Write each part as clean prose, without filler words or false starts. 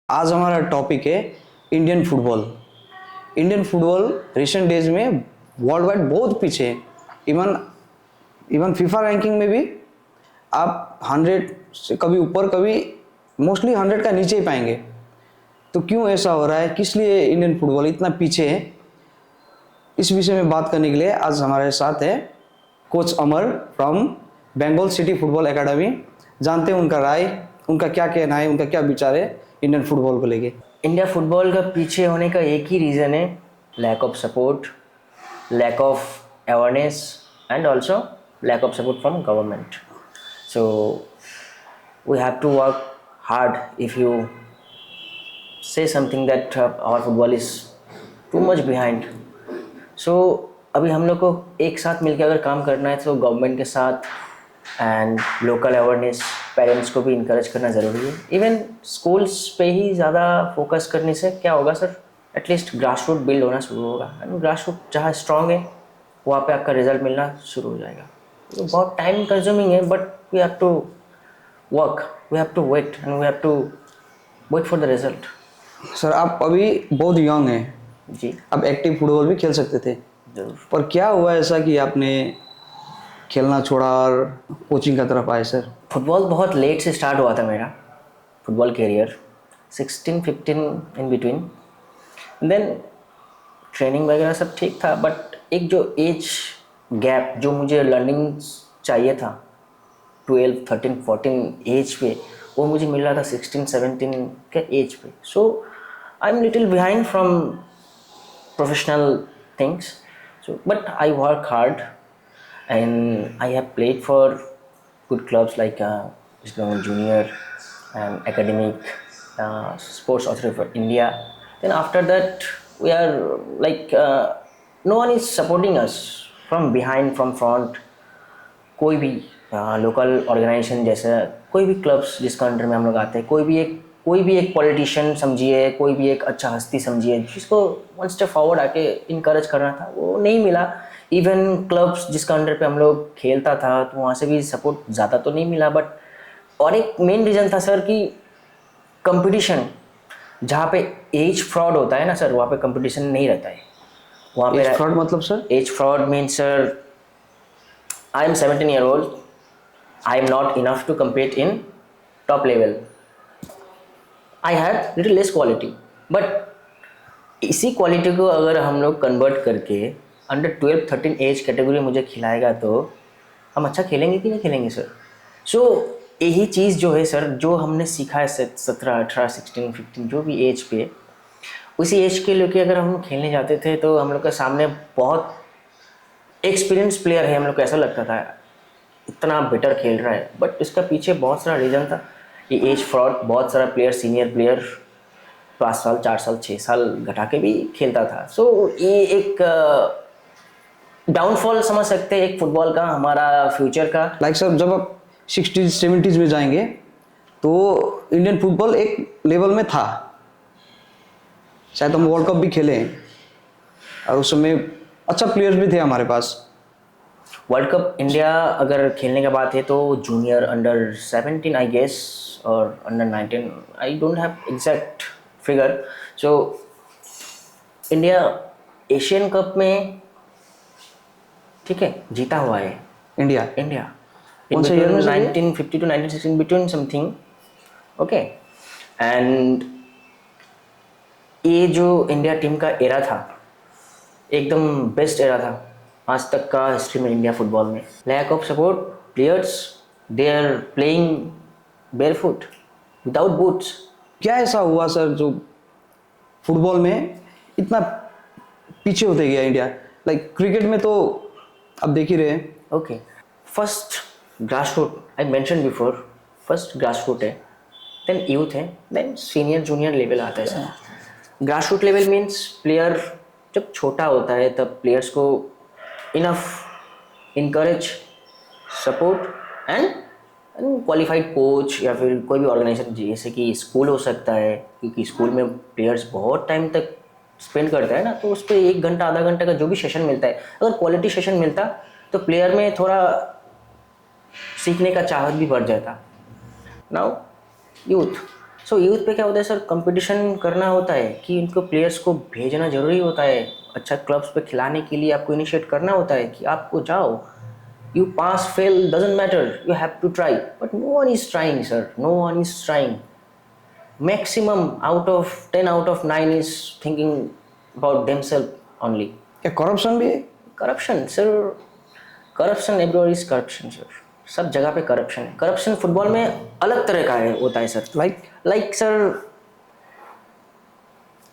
आज हमारा टॉपिक है Indian football. Indian football recent days में वर्ल्ड वाइड बहुत पीछे है। इवन इवन फीफा रैंकिंग में भी आप 100 से कभी ऊपर, कभी मोस्टली 100 का नीचे ही पाएंगे। तो क्यों ऐसा हो रहा है, किस लिए इंडियन फुटबॉल इतना पीछे है, इस विषय में बात करने के लिए आज हमारे साथ है coach Amar from Bengal city football academy. जानते हैं उनका राय, उनका क्या कहना है, उनका क्या विचार है इंडियन फुटबॉल को लेके। इंडिया फुटबॉल का पीछे होने का एक ही रीज़न है, lack of support, lack of awareness and also lack of support from government. So we have to work hard. If you say something that our football is too much behind, so अभी हम लोग को एक साथ मिलकर अगर काम करना है तो गवर्नमेंट के साथ एंड लोकल अवेयरनेस, पेरेंट्स को भी इनकरेज करना ज़रूरी है. इवन स्कूल्स पे ही ज़्यादा फोकस करने से क्या होगा sir, at least grass root build होना शुरू होगा. एंड ग्रास रूट जहाँ स्ट्रॉन्ग है वहाँ पे आपका रिजल्ट मिलना शुरू हो जाएगा. तो बहुत टाइम कंज्यूमिंग है, but we have to work, we have to wait and we have to wait for the result. Sir आप अभी बहुत यंग हैं जी आप एक्टिव फुटबॉल भी खेल सकते थे, जरूर. पर क्या हुआ ऐसा कि आपने खेलना छोड़ा और कोचिंग का तरफ आए सर? फुटबॉल बहुत लेट से स्टार्ट हुआ था मेरा football career, 16-15 in between. Then training वगैरह सब ठीक था, बट एक जो एज गैप जो मुझे लर्निंग चाहिए था 12, 13, 14 एज पे, वो मुझे मिल रहा था 16, 17 के एज पे. So I am little behind from professional things. So but I work hard and I have played for good clubs like East Bengal Junior and Academic, Sports Authority for India. Then after that, we are like no one is supporting us from behind, from front. कोई भी local organisation जैसे कोई भी clubs जिसका under में हम लोग आते हैं, कोई भी एक पॉलिटिशियन समझिए, कोई भी एक अच्छा हस्ती समझिए जिसको वन स्टेप फॉरवर्ड आके इनकरेज करना था, वो नहीं मिला. इवन क्लब्स जिसका अंडर पे हम लोग खेलता था तो वहाँ से भी सपोर्ट ज़्यादा तो नहीं मिला. बट और एक मेन रीज़न था सर कि कंपटीशन, जहाँ पे एज फ्रॉड होता है ना सर, वहाँ पे कंपटीशन नहीं रहता है. वहाँ पे एज फ्रॉड मतलब sir? Age fraud means sir, I am 17 year old, I am not enough to compete in top level. I had little less quality, but इसी क्वालिटी को अगर हम लोग कन्वर्ट करके अंडर 12, 13 एज कैटेगरी मुझे खिलाएगा तो हम अच्छा खेलेंगे कि नहीं खेलेंगे सर. सो यही चीज़ जो है सर, जो हमने सीखा है 17, 18, 16, 15 जो भी एज पे, उसी एज के लेके अगर हम खेलने जाते थे तो हम लोग के सामने बहुत एक्सपीरियंस प्लेयर है, हम लोग को ऐसा लगता था इतना बेटर खेल रहा है. बट इसका पीछे बहुत सारा रीज़न था, ये एज फ्रॉड. बहुत सारा प्लेयर, सीनियर प्लेयर 5 साल, 4 साल, 6 साल घटा के भी खेलता था. सो ये एक डाउनफॉल समझ सकते हैं एक फुटबॉल का, हमारा फ्यूचर का. लाइक सर जब आप 60s 70s में जाएंगे तो इंडियन फुटबॉल एक लेवल में था, शायद हम वर्ल्ड कप भी खेले हैं और उस समय अच्छा प्लेयर्स भी थे हमारे पास. वर्ल्ड कप इंडिया अगर खेलने का बात है तो जूनियर, अंडर 17 आई गेस, और under 19, I don't have exact figure. So India Asian cup में ठीक है जीता हुआ है. इंडिया कौन से ईयर में? 1950 to 1960 between something. Okay. And ये जो इंडिया टीम का एरा था एकदम बेस्ट एरा था आज तक का हिस्ट्री में इंडिया फुटबॉल में. Lack of support, players they are playing barefoot without boots. क्या ऐसा हुआ सर जो फुटबॉल में इतना पीछे होते गया इंडिया? लाइक क्रिकेट में तो आप देख ही रहे हैं. Okay, first grass root I mention before, first grass root है, देन यूथ है, देन सीनियर जूनियर लेवल आता है sir. Grass root level means player जब छोटा होता है तब प्लेयर्स को enough encourage, support and qualified coach या फिर कोई भी ऑर्गेनाइजेशन, जैसे कि स्कूल हो सकता है, क्योंकि स्कूल में प्लेयर्स बहुत टाइम तक स्पेंड करता है ना, तो उस पर 1 घंटा आधा घंटा का जो भी सेशन मिलता है, अगर क्वालिटी सेशन मिलता तो प्लेयर में थोड़ा सीखने का चाहत भी बढ़ जाता. नाउ यूथ, सो यूथ पे क्या होता है सर, कंपटीशन करना होता है कि उनको प्लेयर्स को भेजना ज़रूरी होता है, अच्छा क्लब्स पे खिलाने के लिए आपको इनिशिएट करना होता है कि आपको जाओ, you pass fail doesn't matter, you have to try, but no one is trying sir, no one is trying. Maximum out of 10 out of 9 is thinking about themselves only. क्या करप्शन भी है? Corruption sir, corruption everywhere is corruption sir. सब जगह पे corruption है. Corruption football में अलग तरह का है होता है sir. like sir,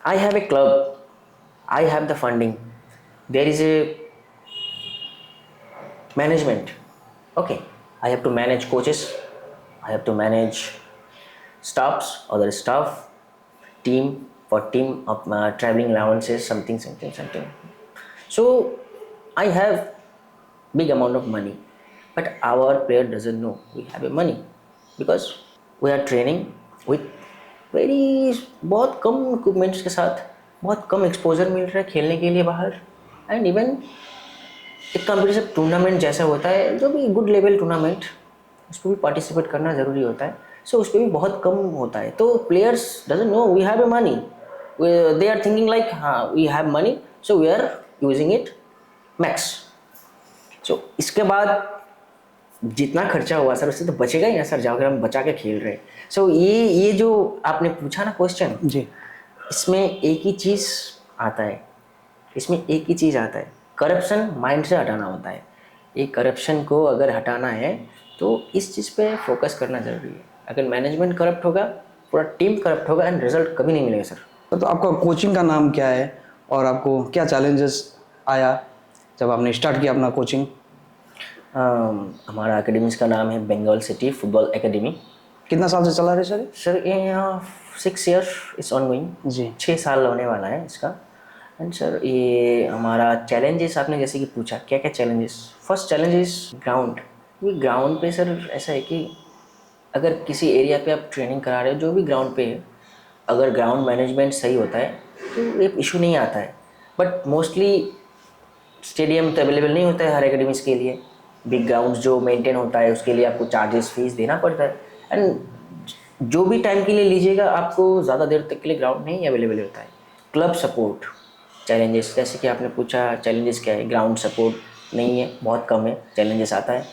I have a club, I have the funding, there is a management, okay, I have to manage coaches, I have to manage staffs, other staff, team, for team of traveling allowances, something. So I have big amount of money, but our player doesn't know we have a money because we are training with बहुत कम equipments के साथ, बहुत कम exposure मिल रहा है खेलने के लिए बाहर. एंड इवन एक कॉम्पिटिटिव टूर्नामेंट जैसा होता है, जो भी गुड लेवल टूर्नामेंट, उस पर भी पार्टिसिपेट करना ज़रूरी होता है. सो उस पर भी बहुत कम होता है. तो players doesn't know we have a money, they are thinking like हाँ we have money so we are using it max. So इसके बाद जितना खर्चा हुआ सर उससे तो बचेगा ही ना सर, जाकर हम बचा के खेल रहे हैं. सो ये जो आपने पूछा ना क्वेश्चन जी, इसमें एक ही चीज़ आता है, करप्शन माइंड से हटाना होता है. ये करप्शन को अगर हटाना है तो इस चीज़ पे फोकस करना ज़रूरी है. अगर मैनेजमेंट करप्ट होगा, पूरा टीम करप्ट होगा, एंड रिजल्ट कभी नहीं मिलेगा सर. तो आपका कोचिंग का नाम क्या है और आपको क्या चैलेंजेस आया जब आपने स्टार्ट किया अपना कोचिंग? हमारा एकेडमीज का नाम है बंगाल सिटी फुटबॉल एकेडमी. कितना साल से चला रहे सर? ये 6 ईयर इट्स ऑनगोइंग जी, 6 साल होने वाला है इसका. एंड सर ये हमारा चैलेंजेस आपने जैसे कि पूछा क्या क्या चैलेंजेस. First challenges ground. ये ग्राउंड पे सर ऐसा है कि अगर किसी एरिया पे आप ट्रेनिंग करा रहे हो, जो भी ग्राउंड पे है, अगर ग्राउंड मैनेजमेंट सही होता है तो ये इशू नहीं आता है. बट मोस्टली स्टेडियम तो अवेलेबल नहीं होता है हर एकेडमीज़ के लिए. बिग ग्राउंड जो मेंटेन होता है उसके लिए आपको चार्जेस फीस देना पड़ता है. एंड जो भी टाइम के लिए लीजिएगा आपको ज़्यादा देर तक के लिए ग्राउंड नहीं अवेलेबल होता है. क्लब सपोर्ट चैलेंजेस, जैसे कि आपने पूछा चैलेंजेस क्या है, ग्राउंड सपोर्ट नहीं है, बहुत कम है, चैलेंजेस आता है.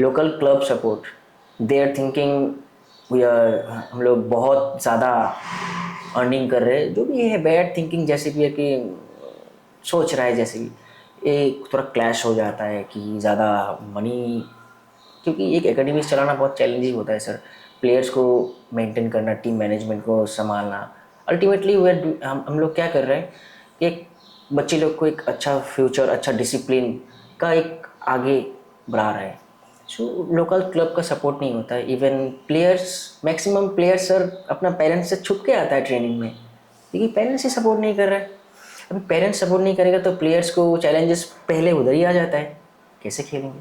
Local club support, they are thinking we are, हम लोग बहुत ज़्यादा अर्निंग कर रहे हैं, जो भी है बैड थिंकिंग जैसे भी है कि सोच रहा है, जैसे भी एक थोड़ा क्लैश हो जाता है कि ज़्यादा मनी, क्योंकि एक एकेडमी चलाना बहुत चैलेंजिंग होता है सर. प्लेयर्स को मेंटेन करना, टीम मैनेजमेंट को संभालना. अल्टीमेटली हम लोग क्या कर रहे हैं कि एक बच्चे लोग को एक अच्छा फ्यूचर, अच्छा डिसिप्लिन का एक आगे बढ़ा रहे हैं. सो लोकल क्लब का सपोर्ट नहीं होता है. Even players, maximum players sir अपना पेरेंट्स से छुप के आता है ट्रेनिंग में, क्योंकि पेरेंट्स ही सपोर्ट नहीं कर रहे हैं. अभी पेरेंट्स सपोर्ट नहीं करेगा तो प्लेयर्स को चैलेंजेस पहले उधर ही आ जाता है, कैसे खेलेंगे.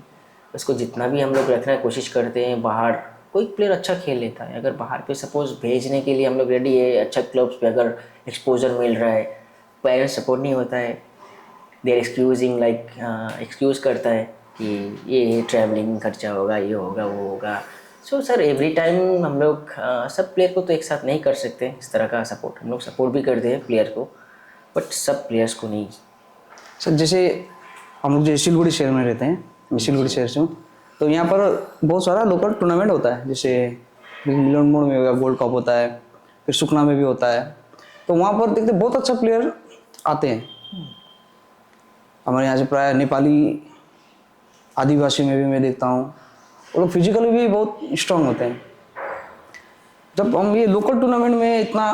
उसको जितना भी हम लोग रखना कोशिश करते हैं, बाहर कोई प्लेयर अच्छा खेल लेता है, अगर बाहर पे सपोज भेजने के लिए हम लोग रेडी है, अच्छा क्लब्स पे अगर एक्सपोजर मिल रहा है, पेरेंट्स सपोर्ट नहीं होता है, देर एक्सक्यूजिंग लाइक एक्सक्यूज़ करता है कि ये ट्रैवलिंग खर्चा होगा, ये होगा, वो होगा. सो सर एवरी टाइम हम लोग सब प्लेयर को तो एक साथ नहीं कर सकते इस तरह का सपोर्ट. हम लोग सपोर्ट भी करते हैं प्लेयर को, बट सब प्लेयर्स को नहीं. सर जैसे हम लोग जो सिलगुड़ी शहर में रहते हैं, मैं सिलगुड़ी शहर से हूँ, तो यहाँ पर बहुत सारा लोकल टूर्नामेंट होता है. जैसे मिलन मोड़ में गोल्ड कप होता है, फिर सुखना में भी होता है. तो वहाँ पर देखते बहुत अच्छा प्लेयर आते हैं. हमारे यहाँ से प्राय नेपाली, आदिवासी में भी मैं देखता हूँ, वो लोग फिजिकली भी बहुत स्ट्रांग होते हैं. जब हम ये लोकल टूर्नामेंट में इतना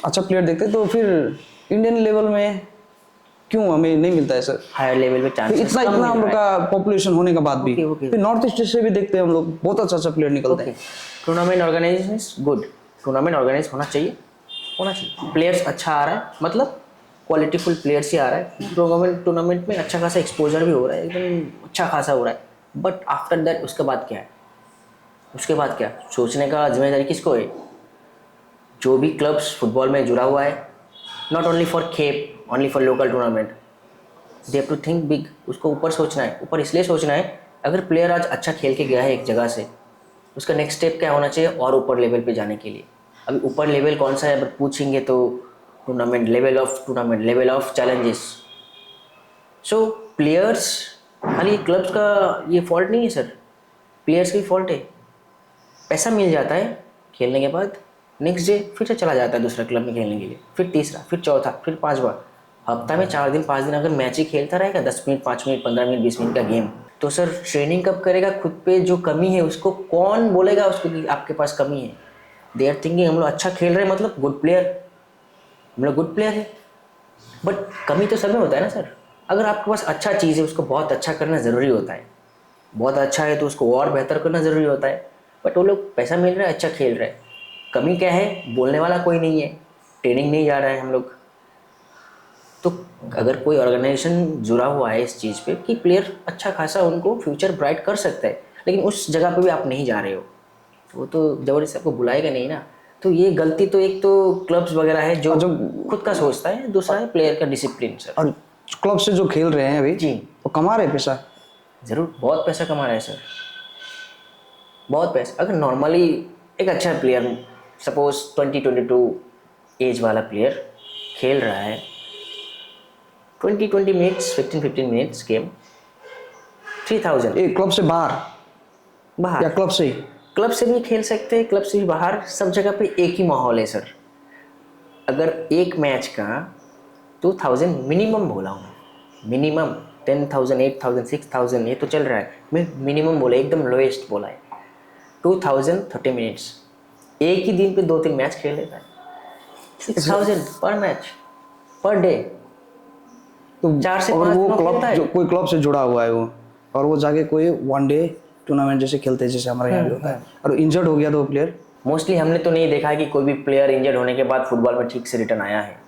अच्छा प्लेयर देखते हैं तो फिर इंडियन लेवल में क्यों हमें नहीं मिलता है सर? हायर लेवल पे चांसेस इतना हम लोग का पॉपुलेशन होने के बाद भी फिर नॉर्थ ईस्ट से भी देखते हैं हम लोग, बहुत अच्छा प्लेयर निकलते हैं. Tournament organisation is good, tournament organise होना चाहिए. प्लेयर्स अच्छा आ रहा है, मतलब क्वालिटीफुल प्लेयर्स ही आ रहा है. टूर्नामेंट में अच्छा खासा एक्सपोजर भी हो रहा है, एकदम अच्छा खासा हो रहा है. बट आफ्टर दैट उसके बाद क्या है, उसके बाद क्या सोचने का जिम्मेदारी किसको है? जो भी क्लब्स फुटबॉल में जुड़ा हुआ है, नॉट ओनली फॉर खेप, only for local tournament, they have to think big. उसको ऊपर सोचना है. ऊपर इसलिए सोचना है, अगर प्लेयर आज अच्छा खेल के गया है एक जगह से, उसका नेक्स्ट स्टेप क्या होना चाहिए और ऊपर लेवल पे जाने के लिए. अभी ऊपर लेवल कौन सा है बट पूछेंगे तो tournament level of challenges. So players, खाली क्लब्स का ये फॉल्ट नहीं है सर, प्लेयर्स की फॉल्ट है। पैसा मिल जाता है खेलने के बाद, नेक्स्ट डे फिर से चला जाता है दूसरा क्लब में खेलने के लिए, फिर तीसरा, फिर चौथा, फिर पांचवा। हफ्ता में 4 दिन 5 दिन अगर मैच ही खेलता रहेगा, 10 मिनट 5 मिनट 15 मिनट 20 मिनट का गेम, तो सर ट्रेनिंग कब करेगा? खुद पे जो कमी है उसको कौन बोलेगा उसको कि आपके पास कमी है? दे आर थिंकिंग हम लोग अच्छा खेल रहे हैं मतलब गुड प्लेयर, हम लोग गुड प्लेयर है। बट कमी तो सब में होता है ना सर। अगर आपके पास अच्छा चीज़ है उसको बहुत अच्छा करना ज़रूरी होता है, बहुत अच्छा है तो उसको और बेहतर करना ज़रूरी होता है। बट वो लोग पैसा मिल रहा है, अच्छा खेल रहे हैं, कमी क्या है? बोलने वाला कोई नहीं है, ट्रेनिंग नहीं जा रहा है हम लोग। तो अगर कोई ऑर्गेनाइजेशन जुड़ा हुआ है इस चीज़ पे कि प्लेयर अच्छा खासा उनको फ्यूचर ब्राइट कर सकता है, लेकिन उस जगह पे भी आप नहीं जा रहे हो, तो वो तो ज़बरदस्ती आपको बुलाएगा नहीं ना। तो ये गलती तो एक तो क्लब्स वगैरह है जो और जो खुद का सोचता है, दूसरा है प्लेयर का डिसिप्लिन सर। और क्लब से जो खेल रहे हैं अभी जी वो कमा रहे हैं पैसा। ज़रूर, बहुत पैसा कमा रहा है सर, बहुत पैसा। अगर नॉर्मली एक अच्छा प्लेयर, सपोज 20-22 एज वाला प्लेयर खेल रहा है 20 मिनट्स 15 मिनट्स गेम, 3000। एक क्लब से बाहर बाहर या क्लब से ही? क्लब से भी खेल सकते हैं, क्लब से भी बाहर, सब जगह पे एक ही माहौल है सर। अगर एक मैच का 2000 मिनिमम बोला हूँ, मिनिमम 10,000 8,000 6,000 ये तो चल रहा है, मैं मिनिमम बोला, एकदम लोएस्ट बोला है। 2000 30 मिनट्स, एक ही दिन पे 2-3 मैच खेल लेता है, 6,000 पर मैच पर डे। तो 4 से अगर 5 वो दिनों क्लब खेलता है। जो कोई क्लब से जुड़ा हुआ है वो, और वो जाके कोई वनडे टूर्नामेंट जैसे खेलते हैं जैसे हमारे यहाँ भी होता है, और इंजर्ड हो गया तो वो प्लेयर, मोस्टली हमने तो नहीं देखा है कि कोई भी प्लेयर इंजर्ड होने के बाद फुटबॉल में ठीक से रिटर्न आया है।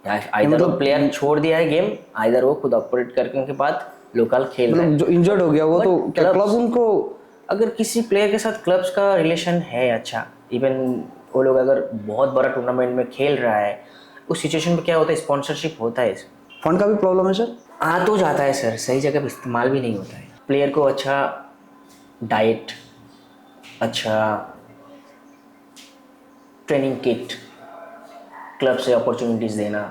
या आइदर वो मतलब प्लेयर छोड़ दिया है गेम, आइदर वो खुद ऑपरेट करने के बाद लोकल खेल रहा है। जो इंजर्ड हो गया वो तो But क्या क्लब clubs- उनको? अगर किसी प्लेयर के साथ क्लब्स का रिलेशन है अच्छा, इवन वो लोग अगर बहुत बड़ा टूर्नामेंट में खेल रहा है, उस सिचुएशन में क्या होता है, स्पॉन्सरशिप होता है, फंड का भी प्रॉब्लम है सर। आ तो जाता है सर, सही जगह पे इस्तेमाल भी नहीं होता है। प्लेयर को अच्छा डाइट, अच्छा ट्रेनिंग किट, क्लब से अपॉर्चुनिटीज़ देना,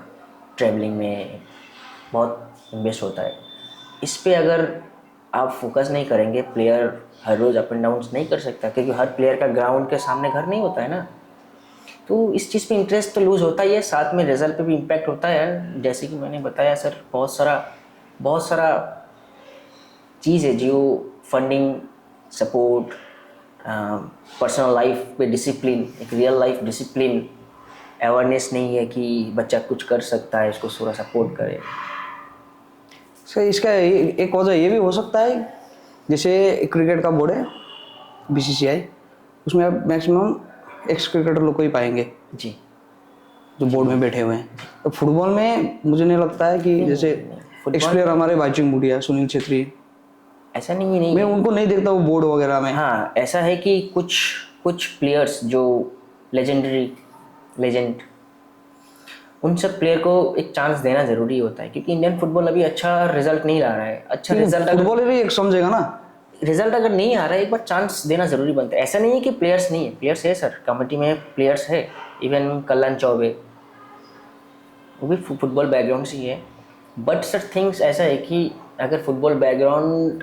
ट्रैवलिंग में बहुत इन्वेस्ट होता है। इस पे अगर आप फोकस नहीं करेंगे, प्लेयर हर रोज़ अप एंड डाउन्स नहीं कर सकता, क्योंकि हर प्लेयर का ग्राउंड के सामने घर नहीं होता है ना। तो इस चीज़ पे इंटरेस्ट तो लूज़ होता ही है, साथ में रिजल्ट पे भी इम्पैक्ट होता है। जैसे कि मैंने बताया सर, बहुत सारा चीज़ है जो फंडिंग, सपोर्ट, पर्सनल लाइफ पे डिसिप्लिन, एक रियल लाइफ डिसिप्लिन, अवेयरनेस नहीं है कि बच्चा कुछ कर सकता है, इसको पूरा सपोर्ट करे। सर इसका एक वजह ये भी हो सकता है, जैसे क्रिकेट का बोर्ड है बीसीसीआई, उसमें आप मैक्सिमम एक्स क्रिकेटर लोग को ही पाएंगे जी, जो बोर्ड में बैठे हुए हैं। तो फुटबॉल में मुझे नहीं लगता है कि जैसे एक्स प्लेयर हमारे बाइचुंग भूटिया, सुनील छेत्री, ऐसा नहीं है, मैं नहीं। उनको नहीं देखता वो बोर्ड वगैरह में। हाँ, ऐसा है कि कुछ कुछ प्लेयर्स जो लेजेंड, उन सब प्लेयर को एक चांस देना ज़रूरी होता है, क्योंकि इंडियन फुटबॉल अभी अच्छा रिजल्ट नहीं ला रहा है। अच्छा फुटबॉल भी एक समझेगा ना। रिजल्ट अगर नहीं आ रहा है, एक बार चांस देना ज़रूरी बनता है। ऐसा नहीं है कि प्लेयर्स नहीं है, प्लेयर्स है सर, कमेटी में प्लेयर्स है। इवन कल्याण चौबे, वो भी फुटबॉल बैकग्राउंड से ही है। बट सर थिंग्स ऐसा है कि अगर फुटबॉल बैकग्राउंड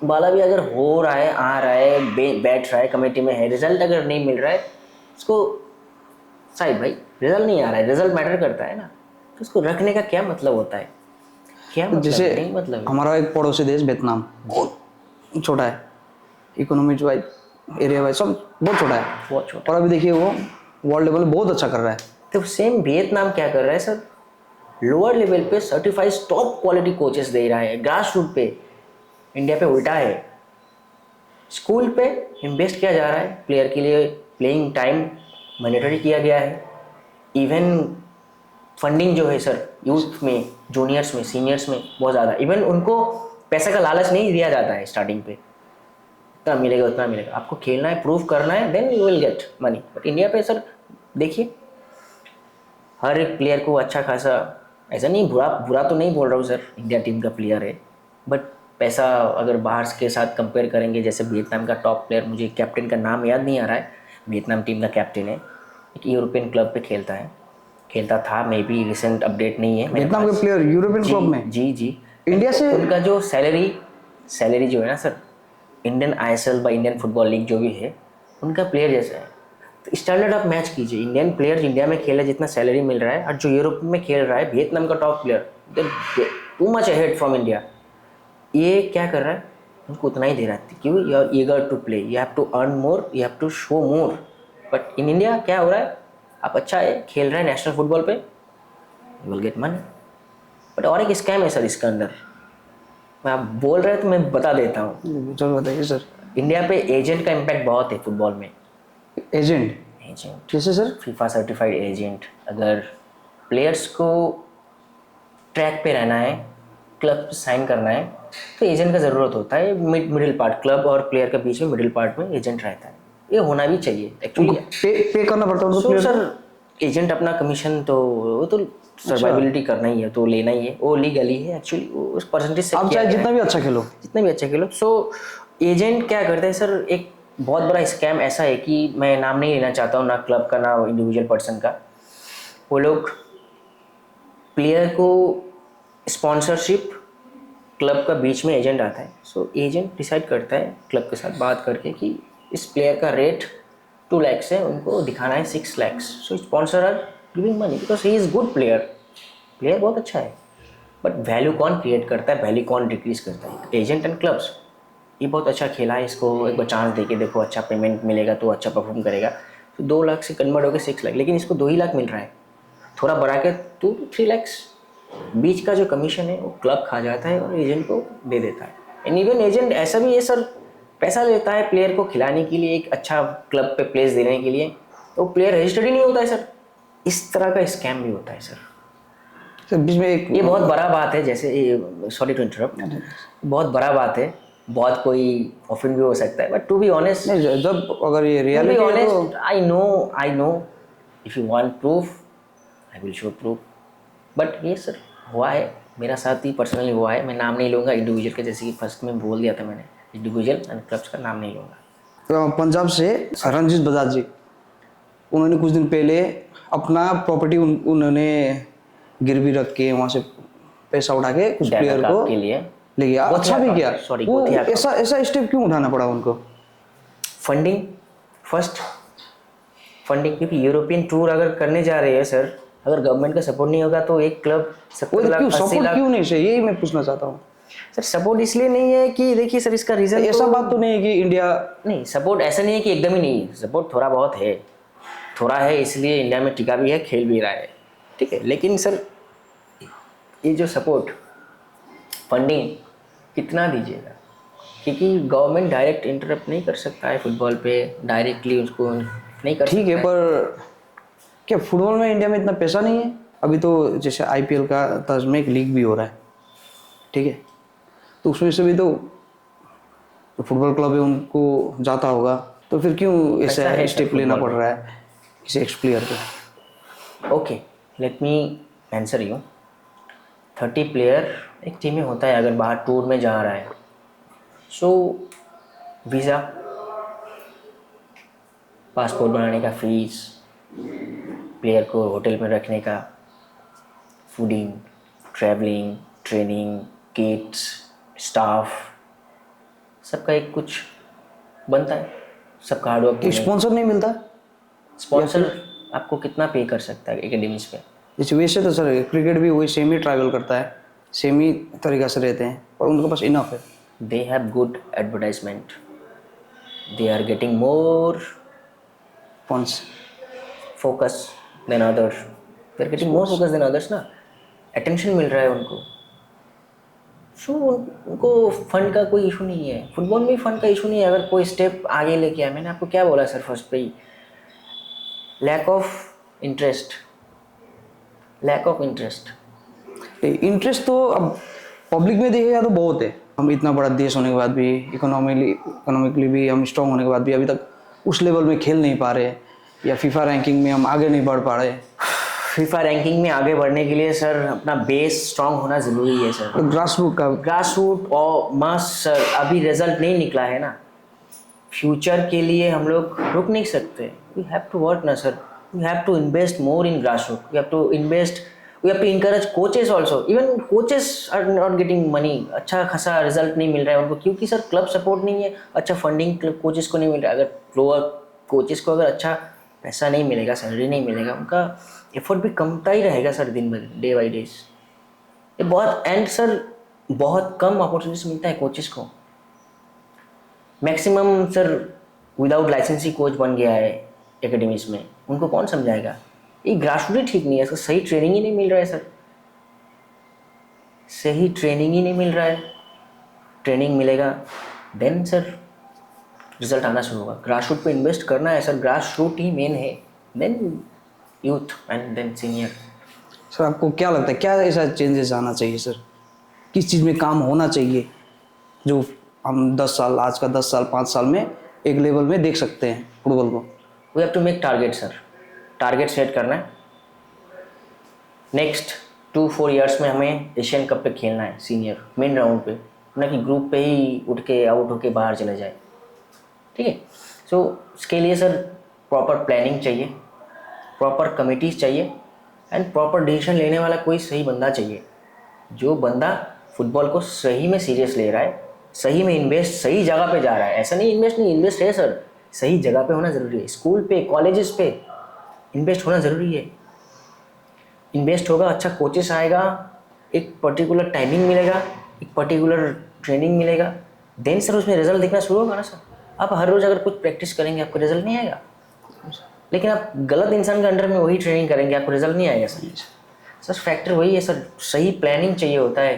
वाला भी अगर हो रहा है, आ रहा है, बैठ रहा है, कमेटी में है, रिजल्ट अगर नहीं मिल रहा है, उसको साइड भाई, रिजल्ट नहीं आ रहा है, रिजल्ट मैटर करता है ना, तो उसको रखने का क्या मतलब होता है? क्या मतलब जैसे नहीं मतलब है। हमारा एक पड़ोसी देश वियतनाम बहुत छोटा है, इकोनॉमी वाइज, एरिया वाइज सब बहुत छोटा है, बहुत छोटा। और अभी देखिए वो वर्ल्ड लेवल बहुत अच्छा कर रहा है। तो सेम वियतनाम क्या कर रहा है सर, लोअर लेवल पे सर्टिफाइड टॉप क्वालिटी कोचेस दे रहा है, ग्रास रूट पे। इंडिया पे उल्टा है, स्कूल पे इन्वेस्ट किया जा रहा है, प्लेयर के लिए प्लेइंग टाइम मैंडेटरी किया गया है। इवन फंडिंग जो है सर, यूथ में, जूनियर्स में, सीनियर्स में बहुत ज़्यादा। इवन उनको पैसे का लालच नहीं दिया जाता है स्टार्टिंग पे, इतना मिलेगा उतना मिलेगा, आपको खेलना है, प्रूव करना है, then you will get money. But India पे सर देखिए, हर एक प्लेयर को अच्छा खासा, ऐसा नहीं, बुरा बुरा तो नहीं बोल रहा हूँ सर, इंडिया टीम का प्लेयर है, बट पैसा अगर बाहर के साथ कंपेयर करेंगे, जैसे वियतनाम का टॉप प्लेयर, मुझे कैप्टन का नाम याद नहीं आ रहा है, वियतनाम टीम का कैप्टन है, एक यूरोपियन क्लब पे खेलता था, मे बी रिसेंट अपडेट नहीं है मेरे वियतनाम पास। के प्लेयर यूरोपियन क्लब में जी जी। इंडिया से उनका जो सैलरी जो है ना सर, इंडियन आईएसएल व इंडियन फुटबॉल लीग जो भी है उनका प्लेयर जैसा है। तो स्टैंडर्ड आप मैच कीजिए, इंडियन प्लेयर इंडिया में खेल रहा है जितना सैलरी मिल रहा है, और जो यूरोप में खेल रहा है वियतनाम का top player, too much ahead from India. ये क्या कर रहा है, उनको उतना ही दे रहा है। क्यों? You are eager to play, you have to earn more, you have to show more. But in India क्या हो रहा है, आप अच्छा है खेल रहे हैं नेशनल फुटबॉल पे, you will get money. But और एक स्कैम है सर इसके अंदर, मैं आप बोल रहे हैं तो मैं बता देता हूँ। चलो बताइए सर। इंडिया पे एजेंट का इम्पैक्ट बहुत है फुटबॉल में। एजेंट एजेंट कैसे सर? FIFA certified agent. अगर प्लेयर्स को ट्रैक पे रहना है, क्लब साइन करना है, तो एजेंट का ज़रूरत होता है। मिडिल पार्ट, क्लब और प्लेयर के बीच में मिडिल पार्ट में एजेंट रहता है। ये होना भी चाहिए उनको एक्चुअली। पे करना पड़ता है उनको सो player को? सर एजेंट अपना कमीशन तो वो तो सर्वाइबिलिटी करना ही है, तो लेना ही है, वो लीगली है एक्चुअली, उस परसेंटेज से आप किया चाहे गया जितना है, भी अच्छा खेलो। जितना भी अच्छा खेलो। सो एजेंट क्या करते हैं सर, एक बहुत बड़ा स्कैम ऐसा है कि मैं नाम नहीं लेना चाहता हूँ, ना क्लब का ना इंडिविजुअल पर्सन का। वो लोग प्लेयर को स्पॉन्सरशिप, क्लब का बीच में एजेंट आता है। सो एजेंट डिसाइड करता है क्लब के साथ बात करके कि इस प्लेयर का रेट 2 लाख है, उनको दिखाना है 6 lakh. So sponsor are giving money because he is good player बहुत अच्छा है। बट वैल्यू कौन क्रिएट करता है, वैल्यू कौन डिक्रीज करता है? Agent and clubs. ये बहुत अच्छा खेला है, इसको एक बार चांस दे के देखो, अच्छा पेमेंट मिलेगा तो अच्छा परफॉर्म करेगा। तो 2 लाख से कन्वर्ट होकर 6 लाख, लेकिन इसको 2 ही लाख मिल रहा है, थोड़ा बढ़ा के 2 to 3 लाख। बीच का जो कमीशन है वो क्लब खा जाता है और एजेंट को दे देता है। एंड इवन एजेंट ऐसा भी है सर, पैसा लेता है प्लेयर को खिलाने के लिए, एक अच्छा क्लब पे प्लेस देने के लिए, तो प्लेयर रजिस्टर्ड ही नहीं होता है सर। इस तरह का स्कैम भी होता है सर। सर बीच में एक ये बहुत बड़ा बात है, जैसे सॉरी टू इंटरप्ट, बहुत बड़ा बात है, बहुत कोई ऑफेंड भी हो सकता है, बट टू बी ऑनेस्ट, नहीं, जब अगर ये रियलिटी है तो I know if you want proof I will show proof. But ये सर हुआ है, मेरा साथ ही पर्सनली हुआ है। मैं नाम नहीं लूँगा इंडिविजुअल के, जैसे कि फर्स्ट में बोल दिया था मैंने, इंडिविजुअल एंड क्लब्स का नाम नहीं लूँगा। पंजाब से रणजीत बजाज जी, उन्होंने कुछ दिन पहले अपना प्रॉपर्टी उन्होंने गिरवी रख के वहाँ से पैसा उठा के कुछ प्लेयर को के लिए ले गया। अच्छा भी किया। सॉरी, वो ऐसा स्टेप क्यों उठाना पड़ा उनको? फंडिंग फर्स्ट, फंडिंग, क्योंकि यूरोपियन टूर अगर करने जा रहे हैं सर, अगर गवर्नमेंट का सपोर्ट नहीं होगा तो एक क्लब 70 लाख 80 सपोर्ट लाख। क्यों नहीं चाहिए, यही मैं पूछना चाहता हूँ। सर सपोर्ट इसलिए नहीं है कि देखिए सर, इसका रीज़न ऐसा बात तो नहीं है कि इंडिया नहीं, सपोर्ट ऐसा नहीं है कि एकदम ही नहीं है, सपोर्ट थोड़ा बहुत है, थोड़ा है, इसलिए इंडिया में टिका भी है, खेल भी रहा है, ठीक है। लेकिन सर ये जो सपोर्ट, फंडिंग कितना दीजिएगा, क्योंकि गवर्नमेंट डायरेक्ट इंटरप्ट नहीं कर सकता है फुटबॉल पे, डायरेक्टली उसको नहीं कर ठीक है, पर क्या फुटबॉल में इंडिया में इतना पैसा नहीं है? अभी तो जैसे आईपीएल का तर्ज में एक लीग भी हो रहा है, ठीक है, तो उसमें से भी तो फुटबॉल क्लब है उनको जाता होगा, तो फिर क्यों ऐसा स्टेप लेना पड़ रहा है किसी एक्स प्लेयर पे? Okay, let me answer you. 30 player एक टीम में होता है, अगर बाहर टूर में जा रहा है, सो वीज़ा, पासपोर्ट बनाने का फीस, प्लेयर को होटल में रखने का, fooding, travelling, training, kits, staff, सबका एक कुछ बनता है, सबका हार्डवर्क। स्पॉन्सर नहीं मिलता? स्पॉन्सर आपको कितना पे कर सकता है एकेडमीज पे? इस वैसे तो सर क्रिकेट भी वही सेम ही ट्रैवल करता है, सेम ही तरीक़ा से रहते हैं, और उनके पास इनफ है। They have good advertisement, they are getting more funds, focus than others, they are getting more focus than others ना, अटेंशन मिल रहा है उनको। सो उनको फंड का कोई इशू नहीं है, फुटबॉल में भी फंड का इशू नहीं है। अगर कोई स्टेप आगे लेके आया, मैंने आपको क्या बोला सर फर्स्ट पे ही, lack of interest, lack of interest. Interest तो अब पब्लिक में देखेगा तो बहुत है। हम इतना बड़ा देश होने के बाद भी, इकोनॉमिकली भी हम स्ट्रांग होने के बाद भी अभी तक उस लेवल में खेल नहीं पा रहे, या फीफा रैंकिंग में हम आगे नहीं बढ़ पा रहे। फीफा रैंकिंग में आगे बढ़ने के लिए सर अपना बेस स्ट्रांग होना ज़रूरी है सर। तो ग्रास रूट और मास सर, अभी रिजल्ट नहीं निकला है ना, फ्यूचर के लिए हम लोग रुक नहीं सकते, वी हैव टू वर्क ना sir. You have to invest more in grassroots. You have to invest. We have to encourage coaches also. Even coaches are not getting money. अच्छा खासा रिजल्ट नहीं मिल रहा है उनको, क्योंकि सर क्लब सपोर्ट नहीं है, अच्छा फंडिंग क्लब कोचेस को नहीं मिल रहा है. अगर लोअर कोचेस को अगर अच्छा पैसा नहीं मिलेगा, सैलरी नहीं मिलेगा, उनका एफर्ट भी कमता ही रहेगा सर दिन ब डे बाई डेज. ये बहुत एंड सर बहुत कम अपॉर्चुनिटीज मिलता है कोचेस को. मैक्सिमम सर विदाउट लाइसेंसी कोच बन गया है एकेडमीज में, उनको कौन समझाएगा. ये ग्रासरूट ठीक नहीं है, इसका सही ट्रेनिंग ही नहीं मिल रहा है सर, सही ट्रेनिंग ही नहीं मिल रहा है. ट्रेनिंग मिलेगा देन सर रिजल्ट आना शुरू होगा. ग्रासरूट पे इन्वेस्ट करना है सर, ग्रासरूट ही मेन है, then youth and then senior. Sir आपको क्या लगता है, क्या ऐसा चेंजेस आना चाहिए सर, किस चीज़ में काम होना चाहिए जो हम 10 साल, आज का 10 साल 5 साल में एक लेवल में देख सकते हैं फुटबॉल को. We have to make target sir. Target set करना है. नेक्स्ट 2-4 ईयर्स में हमें एशियन कप पे खेलना है सीनियर मेन राउंड पे, ना कि ग्रुप पे ही उठ के आउट होके बाहर चले जाए. ठीक है. सो इसके लिए सर प्रॉपर प्लानिंग चाहिए, प्रॉपर कमिटीज चाहिए एंड प्रॉपर डिसीजन लेने वाला कोई सही बंदा चाहिए, जो बंदा फुटबॉल को सही में सीरियस ले रहा है, सही में इन्वेस्ट सही जगह पे जा रहा है. ऐसा नहीं इन्वेस्ट नहीं, इन्वेस्ट है सर, सही जगह पे होना ज़रूरी है. स्कूल पे कॉलेजेस पे इन्वेस्ट होना ज़रूरी है. इन्वेस्ट होगा, अच्छा कोचेस आएगा, एक पर्टिकुलर टाइमिंग मिलेगा, एक पर्टिकुलर ट्रेनिंग मिलेगा, देन सर उसमें रिजल्ट दिखना शुरू होगा ना सर. आप हर रोज़ अगर कुछ प्रैक्टिस करेंगे आपको रिजल्ट नहीं आएगा, लेकिन आप गलत इंसान के अंडर में वही ट्रेनिंग करेंगे आपको रिजल्ट नहीं आएगा सर. सर फैक्टर वही है सर, सही प्लानिंग चाहिए होता है.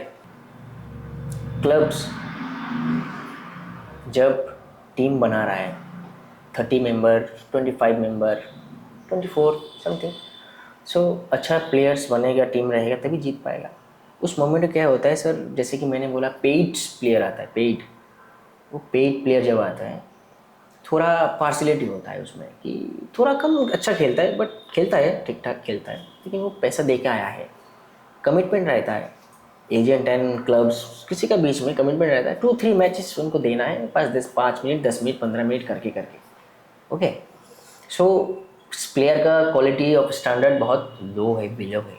क्लब्स जब टीम बना रहा है 30 मेंबर 25 मेंबर 24 समथिंग, सो अच्छा प्लेयर्स बनेगा, टीम रहेगा तभी जीत पाएगा. उस मोमेंट क्या होता है सर, जैसे कि मैंने बोला पेड प्लेयर आता है, पेड, वो पेड प्लेयर जब आता है थोड़ा पार्शलिटी होता है उसमें कि थोड़ा कम अच्छा खेलता है, बट खेलता है ठीक ठाक खेलता है, लेकिन वो पैसा दे के आया है. कमिटमेंट रहता है एजेंट एंड क्लब्स किसी का बीच में कमिटमेंट रहता है. 2-3 मैचेस उनको देना है, 5 मिनट 10 मिनट 15 मिनट करके. ओके. सो प्लेयर का क्वालिटी ऑफ स्टैंडर्ड बहुत लो है, बिलो है.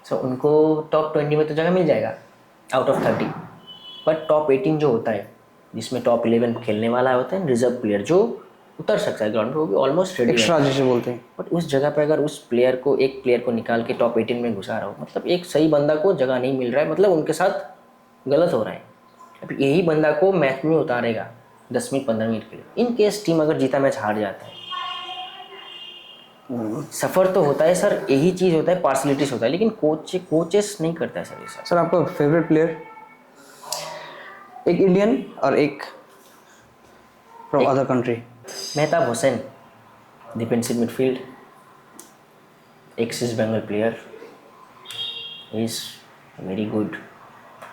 सो उनको टॉप 20 में तो जगह मिल जाएगा आउट ऑफ 30, बट टॉप 18 जो होता है जिसमें टॉप 11 खेलने वाला होता है, रिजर्व प्लेयर जो उतर सकता है ग्राउंड पे, वो भी ऑलमोस्ट रेडी एक्स्ट्रा जिसे बोलते हैं. बट उस जगह पे अगर उस प्लेयर को, एक प्लेयर को निकाल के टॉप 18 में घुसा रहा हो, मतलब एक सही बंदा को जगह नहीं मिल रहा है, मतलब उनके साथ गलत हो रहा है. अब यही बंदा को मैच में उतारेगा 10 मिनट 15 मिनट के लिए. इन केस टीम अगर जीता मैच हार जाता है, सफ़र तो होता है सर, यही चीज़ होता है, पार्शलिटीज होता है, लेकिन कोचेस नहीं करता है सर ये सब. सर आपका फेवरेट प्लेयर, एक इंडियन और एक from other country. Mehtab Hussain, defensive midfield, एक्सिस Bengal player, is very good.